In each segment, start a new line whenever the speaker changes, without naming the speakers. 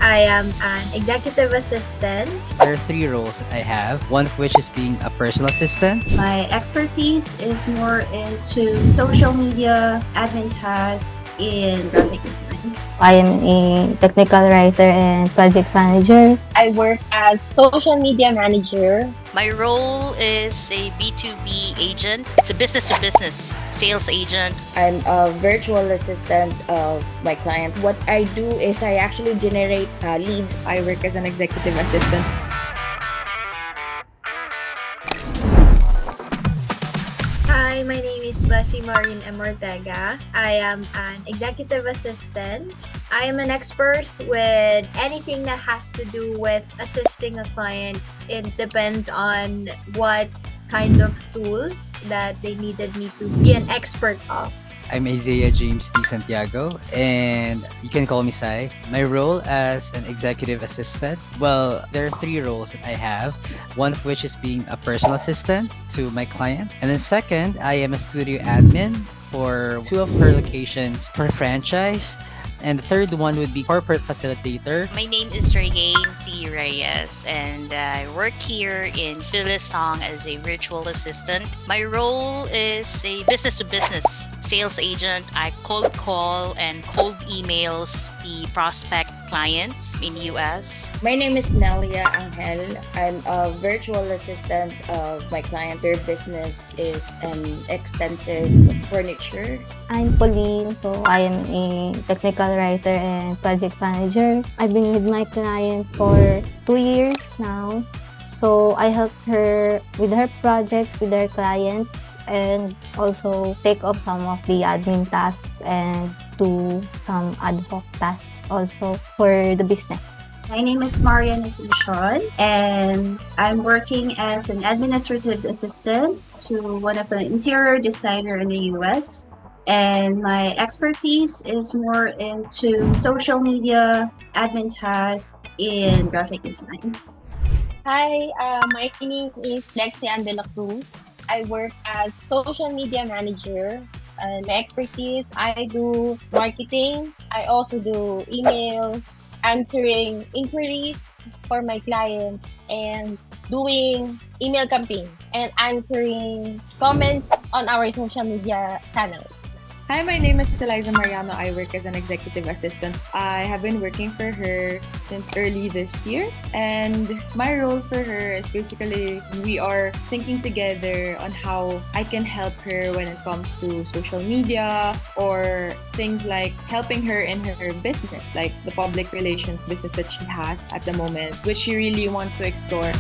I am an executive assistant.
There are three roles that I have, one of which is being a personal assistant.
My expertise is more into social media, admin tasks, and graphic design.
I am a technical writer and project manager.
I work as social media manager.
My role is a B2B agent. It's a business to business sales agent.
I'm a virtual assistant of my client. What I do is I actually generate leads.
I work as an executive assistant.
Hi, my name is Bessie Maureen M. Ortega. I am an executive assistant. I am an expert with anything that has to do with assisting a client. It depends on what kind of tools that they needed me to be an expert of.
I'm Isaiah James D. Santiago, and you can call me Sai. My role as an executive assistant, well, there are three roles that I have, one of which is being a personal assistant to my client. And then second, I am a studio admin for two of her locations per franchise. And the third one would be corporate facilitator.
My name is Regain C. Reyes, and I work here in Phyllis Song as a virtual assistant. My role is a business to business sales agent. I cold call and cold emails the prospect clients in US.
My name is Nelia Angel. I'm a virtual assistant of my client. Their business is an extensive furniture.
I'm Pauline, so I am a technical writer and project manager. I've been with my client for 2 years now. So I help her with her projects, with her clients, and also take up some of the admin tasks and do some ad hoc tasks also for the business.
My name is Marian Asuncion, and I'm working as an administrative assistant to one of the interior designer in the US. And my expertise is more into social media, admin tasks, and graphic design.
Hi, my name is Lexian de la Cruz. I work as social media manager. My expertise, I do marketing. I also do emails, answering inquiries for my client, and doing email campaign and answering comments on our social media channels.
Hi, my name is Eliza Mariano. I work as an executive assistant. I have been working for her since early this year, and my role for her is basically we are thinking together on how I can help her when it comes to social media or things like helping her in her business, like the public relations business that she has at the moment, which she really wants to explore.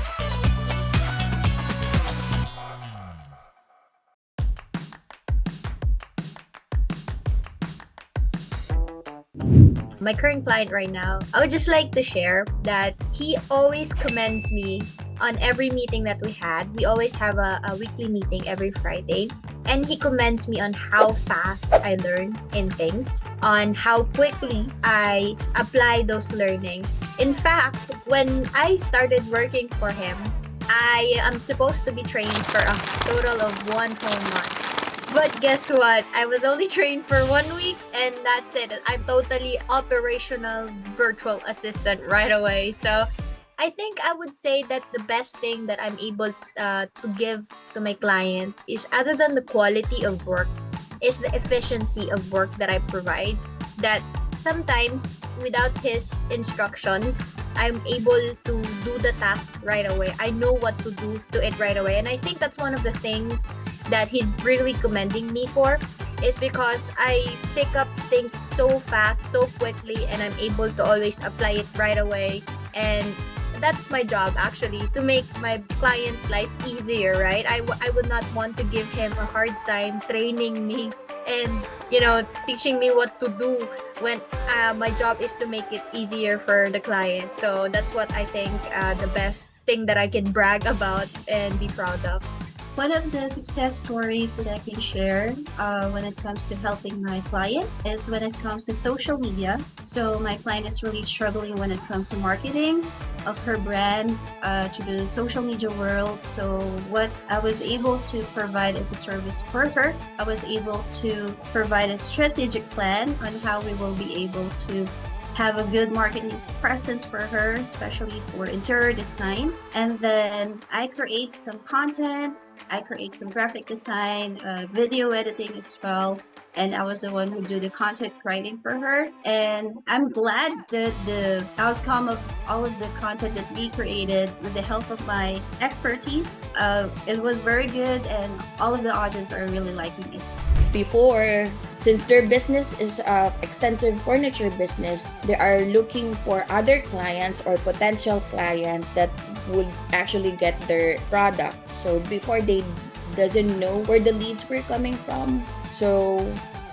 My current client right now, I would just like to share that he always commends me on every meeting that we had. We always have a weekly meeting every Friday. And he commends me on how fast I learn in things, on how quickly I apply those learnings. In fact, when I started working for him, I am supposed to be trained for a total of 1 whole month. But guess what? I was only trained for 1 week and that's it. I'm totally operational virtual assistant right away. So I think I would say that the best thing that I'm able to give to my client is, other than the quality of work, is the efficiency of work that I provide. That sometimes without his instructions, I'm able to do the task right away. I know what to do to it right away. And I think that's one of the things that he's really commending me for, is because I pick up things so fast, so quickly, and I'm able to always apply it right away. And that's my job, actually, to make my client's life easier, right? I would not want to give him a hard time training me and, teaching me what to do when my job is to make it easier for the client. So that's what I think the best thing that I can brag about and be proud of.
One of the success stories that I can share when it comes to helping my client is when it comes to social media. So my client is really struggling when it comes to marketing of her brand to the social media world. So what I was able to provide as a service for her, I was able to provide a strategic plan on how we will be able to have a good marketing presence for her, especially for interior design. And then I create some content, I create some graphic design, video editing as well. And I was the one who do the content writing for her. And I'm glad that the outcome of all of the content that we created with the help of my expertise, it was very good, and all of the audience are really liking it.
Before, since their business is a extensive furniture business, they are looking for other clients or potential client that would actually get their product. So before, they doesn't know where the leads were coming from. So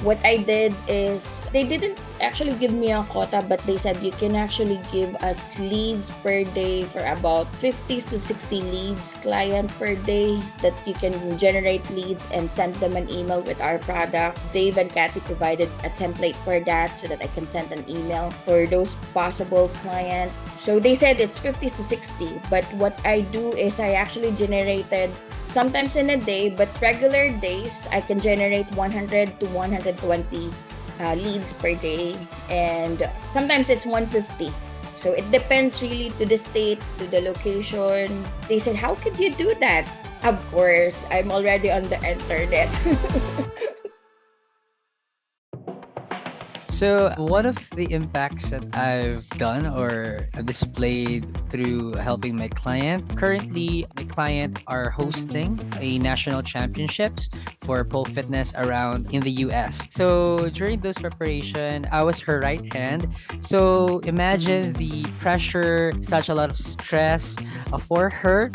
what I did is, they didn't actually give me a quota, but they said you can actually give us leads per day for about 50 to 60 leads client per day, that you can generate leads and send them an email with our product. Dave and Kathy provided a template for that so that I can send an email for those possible clients. So they said it's 50 to 60, but what I do is I actually generated, sometimes in a day, but regular days, I can generate 100 to 120 leads per day, and sometimes it's 150. So it depends really to the state, to the location. They said, how could you do that? Of course, I'm already on the internet.
So, one of the impacts that I've done or displayed through helping my client, currently, my client are hosting a national championships for pole fitness around in the US. So, during those preparation, I was her right hand. So, imagine the pressure, such a lot of stress for her,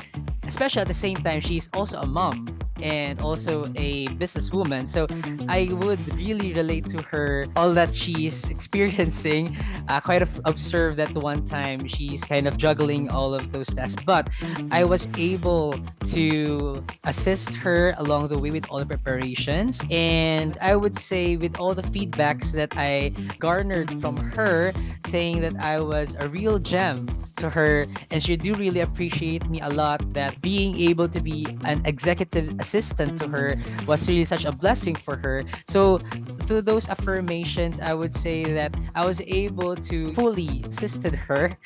especially at the same time, she's also a mom and also a businesswoman. So I would really relate to her, all that she's experiencing. Quite observed that one time she's kind of juggling all of those tasks. But I was able to assist her along the way with all the preparations. And I would say, with all the feedbacks that I garnered from her, saying that I was a real gem to her, and she do really appreciate me a lot, that being able to be an executive assistant to her was really such a blessing for her. So through those affirmations, I would say that I was able to fully assisted her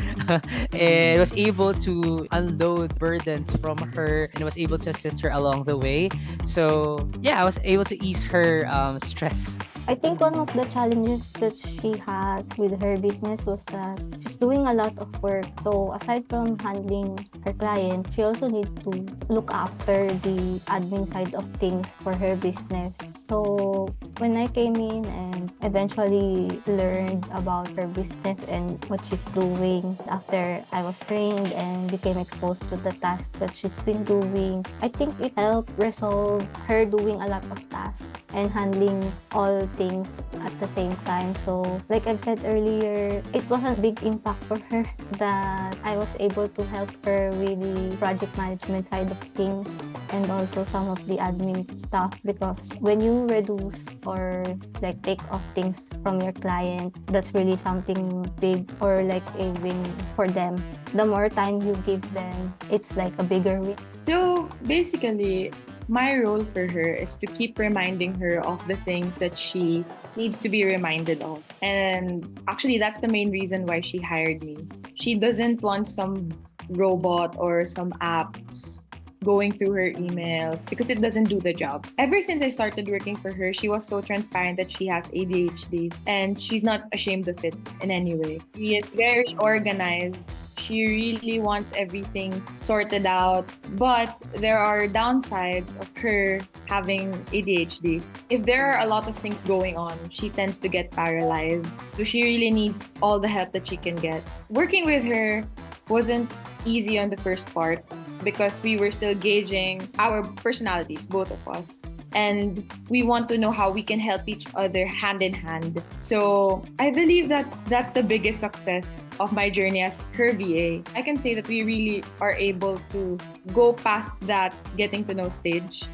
and was able to unload burdens from her, and was able to assist her along the way. So yeah, I was able to ease her stress.
I think one of the challenges that she has with her business was that she's doing a lot of work. So aside from handling her client, she also needs to look after the admin side of things for her business. So when I came in and eventually learned about her business and what she's doing, after I was trained and became exposed to the tasks that she's been doing, I think it helped resolve her doing a lot of tasks and handling all things at the same time. So like I've said earlier, it was a big impact for her that I was able to help her with the project management side of things and also some of the admin stuff, because when you reduce or like take off things from your client, that's really something big or like a win for them. The more time you give them, it's like a bigger win.
So basically, my role for her is to keep reminding her of the things that she needs to be reminded of. And actually, that's the main reason why she hired me. She doesn't want some robot or some apps going through her emails, because it doesn't do the job. Ever since I started working for her, she was so transparent that she has ADHD, and she's not ashamed of it in any way. She is very organized. She really wants everything sorted out, but there are downsides of her having ADHD. If there are a lot of things going on, she tends to get paralyzed. So she really needs all the help that she can get. Working with her wasn't easy on the first part, because we were still gauging our personalities, both of us. And we want to know how we can help each other hand in hand. So I believe that that's the biggest success of my journey as her VA. I can say that we really are able to go past that getting to know stage.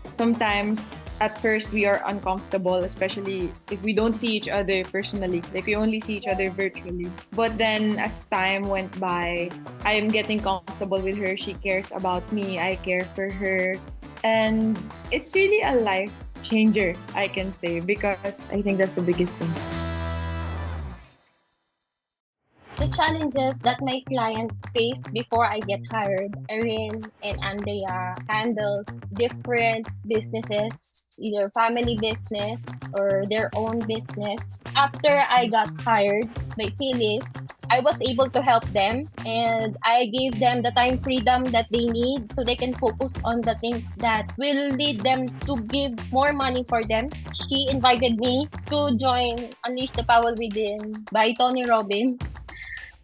Sometimes at first we are uncomfortable, especially if we don't see each other personally, like we only see each other virtually. But then as time went by, I am getting comfortable with her. She cares about me, I care for her. And it's really a life changer, I can say, because I think that's the biggest thing.
the challenges that my client face before I get hired. Erin and Andrea handle different businesses, either family business or their own business. After I got hired by Phyllis, I was able to help them and I gave them the time freedom that they need so they can focus on the things that will lead them to give more money for them. She invited me to join Unleash the Power Within by Tony Robbins.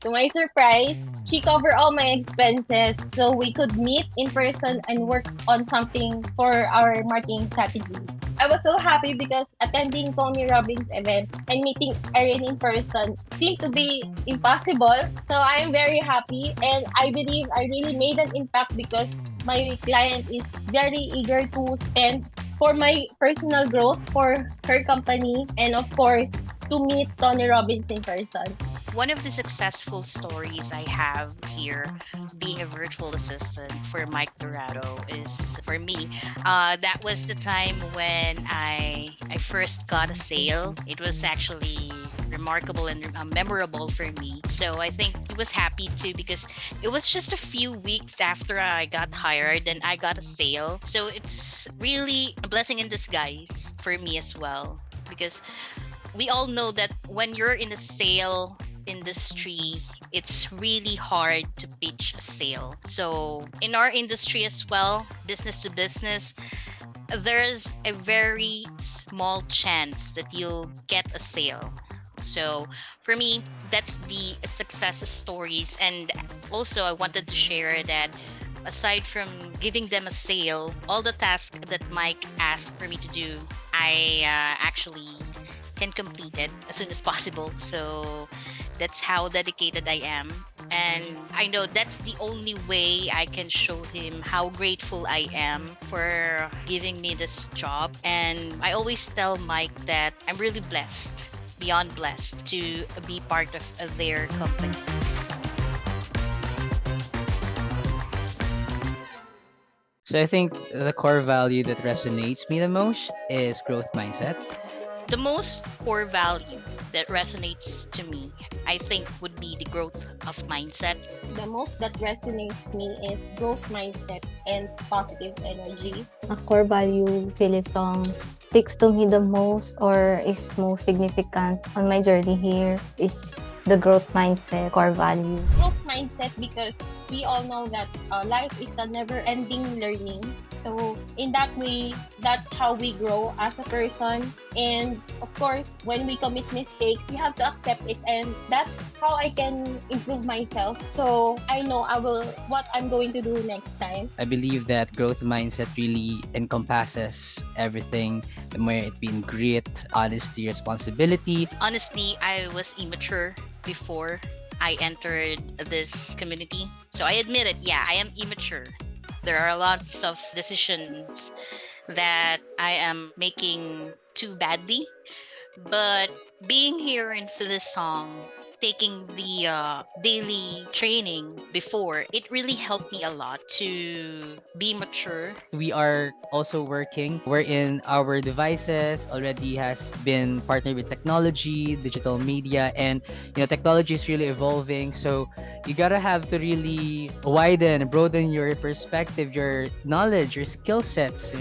To my surprise, she covered all my expenses so we could meet in person and work on something for our marketing strategies. I was so happy because attending Tony Robbins event and meeting Erin in person seemed to be impossible. So I am very happy and I believe I really made an impact because my client is very eager to spend for my personal growth, for her company, and of course, to meet Tony Robbins in person.
One of the successful stories I have here, being a virtual assistant for Mike Dorado, is for me. That was the time when I first got a sale. It was actually remarkable and memorable for me. So I think he was happy too because it was just a few weeks after I got hired and I got a sale. So it's really a blessing in disguise for me as well because we all know that when you're in a sale industry, it's really hard to pitch a sale. So in our industry as well, business to business, there's a very small chance that you'll get a sale. So for me, that's the success stories. And also I wanted to share that aside from giving them a sale, all the tasks that Mike asked for me to do, I actually can complete it as soon as possible. So that's how dedicated I am. And I know that's the only way I can show him how grateful I am for giving me this job. And I always tell Mike that I'm really blessed, beyond blessed, to be part of their company.
So I think the core value that resonates me the most is growth mindset.
The most core value that resonates to me, I think, would be the growth of mindset.
The most that resonates me is growth mindset and positive energy.
A core value Phyllis Song sticks to me the most or is most significant on my journey here is the growth mindset core value.
Growth mindset because we all know that life is a never-ending learning. So in that way, that's how we grow as a person. And of course, when we commit mistakes, we have to accept it. And that's how I can improve myself. So I know what I'm going to do next time.
I believe that growth mindset really encompasses everything, where it being grit, honesty, responsibility.
Honestly, I was immature before I entered this community. So I admit it, yeah, I am immature. There are lots of decisions that I am making too badly. But being here in Phyllis Song, taking the daily training before, it really helped me a lot to be mature.
We are also working wherein our devices already has been partnered with technology, digital media, and technology is really evolving. So you gotta have to really widen, broaden your perspective, your knowledge, your skill sets.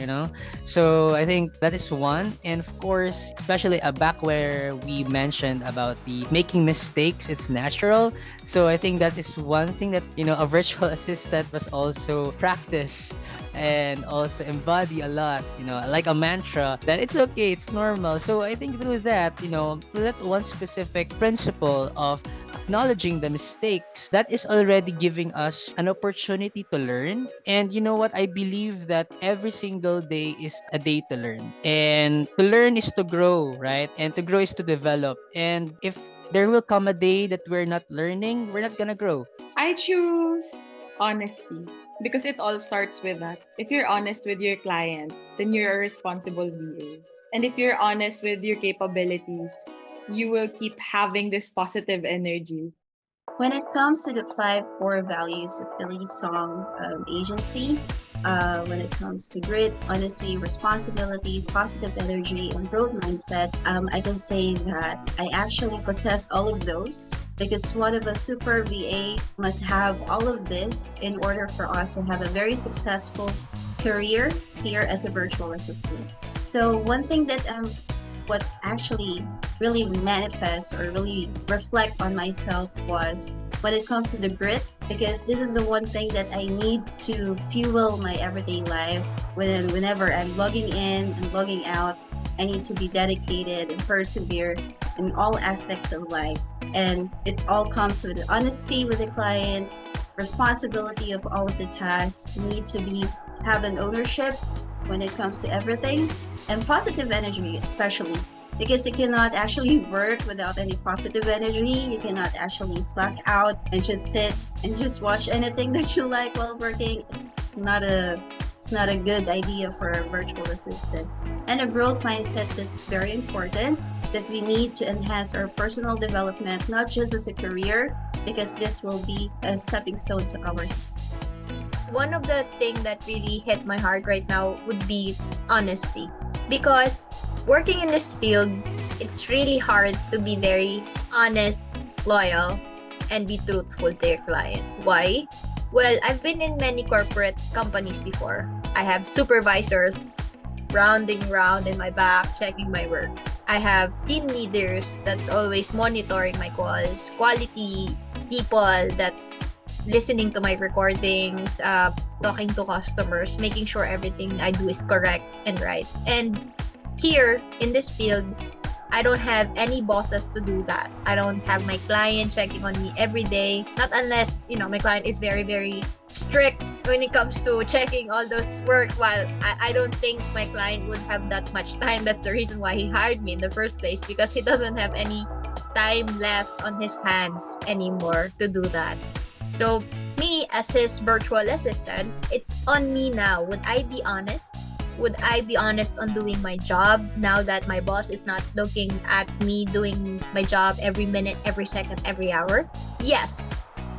So I think that is one. And of course, especially back where we mentioned about the making mistakes, it's natural. So I think that is one thing that a virtual assistant must also practice and also embody a lot, like a mantra that it's okay, it's normal. So I think through that, through that one specific principle of acknowledging the mistakes, that is already giving us an opportunity to learn. And you know what? I believe that every single day is a day to learn. And to learn is to grow, right? And to grow is to develop. And if there will come a day that we're not learning, we're not gonna grow.
I choose honesty because it all starts with that. If you're honest with your client, then you're a responsible VA. And if you're honest with your capabilities, you will keep having this positive energy.
When it comes to the 5 core values of Philly Song Agency, when it comes to grit, honesty, responsibility, positive energy, and growth mindset, I can say that I actually possess all of those because one of a super VA must have all of this in order for us to have a very successful career here as a virtual assistant. So one thing that what actually really manifests or really reflect on myself was when it comes to the grit, because this is the one thing that I need to fuel my everyday life. Whenever I'm logging in and logging out, I need to be dedicated and persevere in all aspects of life. And it all comes with honesty with the client, responsibility of all of the tasks. You need to have an ownership when it comes to everything, and positive energy especially, because you cannot actually work without any positive energy. You cannot actually slack out and just sit and just watch anything that you like while working. It's not a good idea for a virtual assistant. And a growth mindset is very important, that we need to enhance our personal development, not just as a career, because this will be a stepping stone to our success.
One of the things that really hit my heart right now would be honesty. Because working in this field, it's really hard to be very honest, loyal, and be truthful to your client. Why? Well, I've been in many corporate companies before. I have supervisors rounding round in my back, checking my work. I have team leaders that's always monitoring my calls, quality people that's listening to my recordings, talking to customers, making sure everything I do is correct and right. And here in this field, I don't have any bosses to do that. I don't have my client checking on me every day. Not unless, my client is very, very strict when it comes to checking all those work. While I don't think my client would have that much time. That's the reason why he hired me in the first place, because he doesn't have any time left on his hands anymore to do that. So me as his virtual assistant, it's on me now. Would I be honest? Would I be honest on doing my job now that my boss is not looking at me doing my job every minute, every second, every hour? Yes.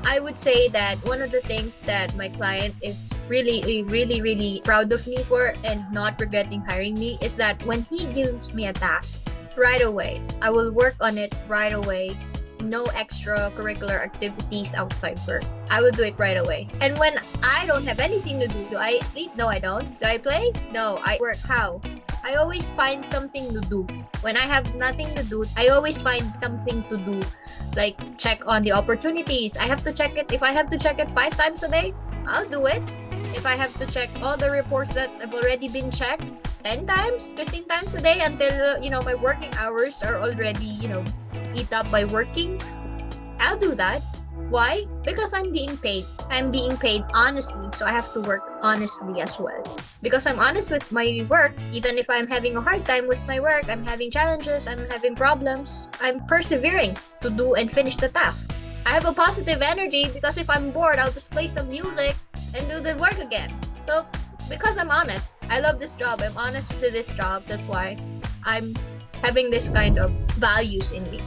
I would say that one of the things that my client is really proud of me for and not regretting hiring me is that when he gives me a task, right away, I will work on it right away. No extracurricular activities outside work. I will do it right away. And when I don't have anything to do I sleep? No, I don't. Do I play? No, I work. How? I always find something to do. When I have nothing to do, I always find something to do. Like check on the opportunities. I have to check it. If I have to check it 5 times a day, I'll do it. If I have to check all the reports that have already been checked 10 times, 15 times a day until, my working hours are already, eat up by working, I'll do that. Why? Because I'm being paid. I'm being paid honestly, so I have to work honestly as well. Because I'm honest with my work, even if I'm having a hard time with my work, I'm having challenges, I'm having problems, I'm persevering to do and finish the task. I have a positive energy because if I'm bored, I'll just play some music and do the work again. So, because I'm honest, I love this job, I'm honest to this job, that's why I'm having this kind of values in me.